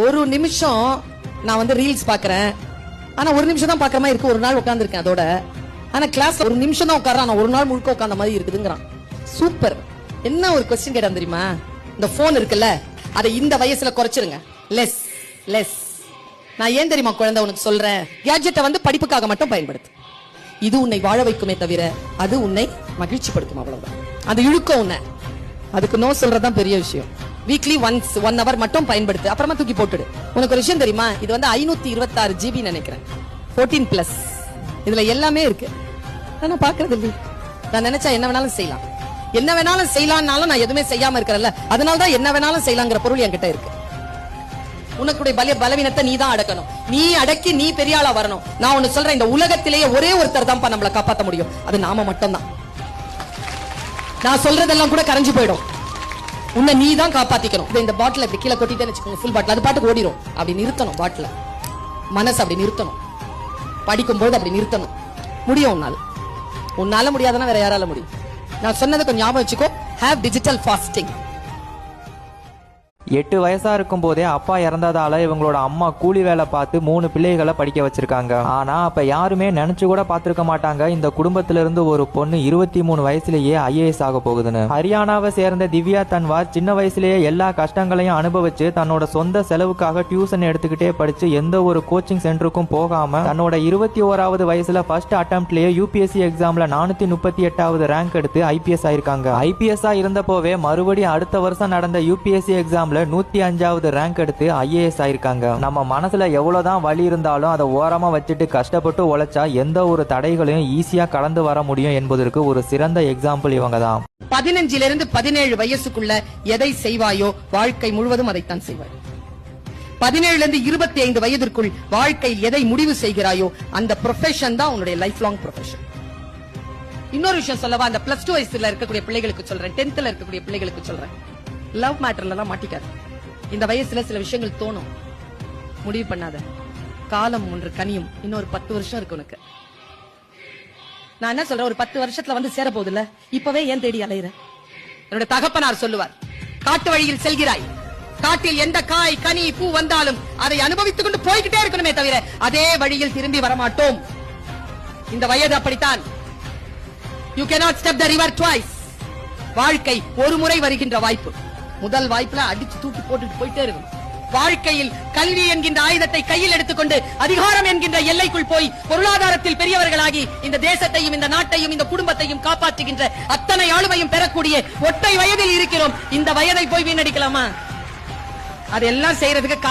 ஒரு நிமிஷம் நான் வந்து ரீல்ஸ் பாக்குறேன். ஆனா ஒரு நிமிஷம் தான் பாக்குற மாதிரி இருக்கு. ஒரு நாள் உட்கார்ந்து இருக்கேன் அதோட. ஆனா கிளாஸ்ல ஒரு நிமிஷம் தான் உட்கார்றான். ஒரு நாள் முழுக்க உட்கார்ந்த மாதிரி இருக்குதுங்கிறான். சூப்பர். என்ன ஒரு கொஸ்டின் கேட்டான் தெரியுமா? இந்த போன் இருக்குல்ல, அதை இந்த வயசுல குறைச்சிருங்க. Less less. நான் ஏன் தெரியுமா குழந்தை உனக்கு சொல்றேன், கேட்ஜெட்டை வந்து படிப்புக்காக மட்டும் பயன்படுத்து. இது உன்னை வாழ வைக்குமே தவிர அது உன்னை மகிழ்ச்சிப்படுத்தும். அவ்வளவுதான். அது இழுக்கும் உன்னை. அதுக்கு நோ சொல்றதுதான் பெரிய விஷயம். வீக்லி ஒன்ஸ் 1 hour மட்டும் பயன்படுத்து, அப்புறமா தூக்கி போட்டுடு. உனக்கு ஒரு விஷயம் தெரியுமா? இது வந்து 526 GB நினைக்கிறேன், 14+. இதுல எல்லாமே இருக்கு. நான் பாக்குறது இல்லையே. நான் நினைச்சா என்ன வேணாலும் செய்யலாம். என்ன வேணாலும் செய்யலாம்னாலும் நான் எதுவுமே செய்யாம இருக்கிறல்ல, அதனாலதான் என்ன வேணாலும் செய்யலாங்கிற பொருள் என்கிட்ட இருக்கு. உனக்குடைய பலவீனத்தை நீ தான் அடக்கணும். நீ அடக்கி நீ பெரிய ஆளா வரணும். நான் ஒன்னு சொல்றேன், இந்த உலகத்திலேயே ஒரே ஒருத்தர் தான் நம்மளை காப்பாற்ற முடியும். அது நாம மட்டும் தான். நான் சொல்றதெல்லாம் கூட கரைஞ்சு போயிடும். உன்னை நீ தான் காப்பாத்திக்கணும். இந்த பாட்டில் இப்படி கீழே கொட்டிட்டே வச்சுக்கோங்க, ஃபுல் பாட்டில். அது பாட்டுக்கு ஓடிடும். அப்படி நிறுத்தணும் பாட்டில. மனசு அப்படி நிறுத்தணும். படிக்கும்போது அப்படி நிறுத்தணும். முடியும் உன்னால. உன்னால முடியாதுன்னா வேற யாரால முடியும்? நான் சொன்னதை கொஞ்சம் ஞாபகம் வச்சுக்கோ. Have digital fasting. 8 வயசா இருக்கும் போதே அப்பா இறந்ததால இவங்களோட அம்மா கூலி வேலை பார்த்து 3 பிள்ளைகளை படிக்க வச்சிருக்காங்க. ஆனா அப்ப யாருமே நினைச்சு கூட பார்த்திருக்க மாட்டாங்க இந்த குடும்பத்தில இருந்து ஒரு பொண்ணு 23 வயசுலயே IAS ஆக போகுதுன்னு. ஹரியானாவை சேர்ந்த திவ்யா தன்வார் சின்ன வயசுலயே எல்லா கஷ்டங்களையும் அனுபவிச்சு தன்னோட சொந்த செலவுக்காக டியூஷன் எடுத்துக்கிட்டே படிச்சு எந்த ஒரு கோச்சிங் சென்டருக்கும் போகாம தன்னோட 21வது வயசுல ஃபர்ஸ்ட் அட்டெம்ப்ட்லயே UPSC எக்ஸாம்ல 438வது ரேங்க் எடுத்து IPS ஆயிருக்காங்க. IPS இருந்தப்போவே மறுபடியும் அடுத்த வருஷம் நடந்த UPSC எக்ஸாம்ல 105வது ரேங்க் எடுத்து IAS ஆயிருக்காங்க. நம்ம மனசுல எவ்வளவுதான் வலி இருந்தாலும் அதை ஓரமா வச்சுட்டு கஷ்டப்பட்டு உழைச்சா எந்த ஒரு தடைகளையும் ஈஸியா கடந்து வர முடியும் என்பதற்கு ஒரு சிறந்த எக்ஸாம்பிள் இவங்க தான். 15 to 17 வயசுக்குள்ள எதை செய்வாயோ வாழ்க்கை முழுவதும் அதைத்தான் செய்வாய். 17 to 25 வயதிற்குள் வாழ்க்கையில் எதை முடிவு செய்கிறாயோ அந்த ப்ரொஃபஷன் தான் உன்னுடைய லைஃப் லாங் ப்ரொஃபஷன். இன்னொரு விஷயம் சொல்லவா? அந்த +2 வயசுல இருக்கக்கூடிய பிள்ளைகளுக்கு சொல்றேன், 10th இருக்கக்கூடிய பிள்ளைகளுக்கு சொல்றேன், லவ் மேட்டர்ல எல்லாம் மாட்டிக்காது. இந்த வயசுல சில விஷயங்கள் தோணும். முடிவு பண்ணாத. காலம் ஒன்று கனியும். இன்னொரு 10 வருஷம் இருக்கு உனக்கு. நான் என்ன சொல்றேன், ஒரு 10 வருஷத்துல வந்து சேர போகுது இல்ல, இப்பவே ஏன் தேடி அலையிற? என்னோட தகப்பனார் சொல்லுவார், காட்டு வழியில் செல்கிறாய், காட்டில் எந்த காய் கனி பூ வந்தாலும் அதை அனுபவித்துக் கொண்டு போய்கிட்டே இருக்கணுமே தவிர அதே வழியில் திரும்பி வரமாட்டோம். இந்த வயது அப்படித்தான். You cannot step the river twice. வாழ்க்கை ஒரு முறை வருகின்ற வாய்ப்பு. முதல் வாய்ப்புல அடிச்சு தூக்கி போட்டுட்டு போயிட்டே இருக்கும். வாழ்க்கையில் கல்வி என்கின்ற ஆயுதத்தை கையில் எடுத்துக்கொண்டு அதிகாரம் என்கின்ற எல்லைக்குள் போய் பொருளாதாரத்தில் பெரியவர்களாகி இந்த தேசத்தையும் இந்த நாட்டையும் இந்த குடும்பத்தையும் காப்பாற்றுகின்ற அத்தனை ஆளுமையும் பெறக்கூடிய ஒற்றை வயதில் இருக்கிறோம். இந்த வயதை போய் வீணடிக்கலாமா? அதெல்லாம் செய்யறதுக்கு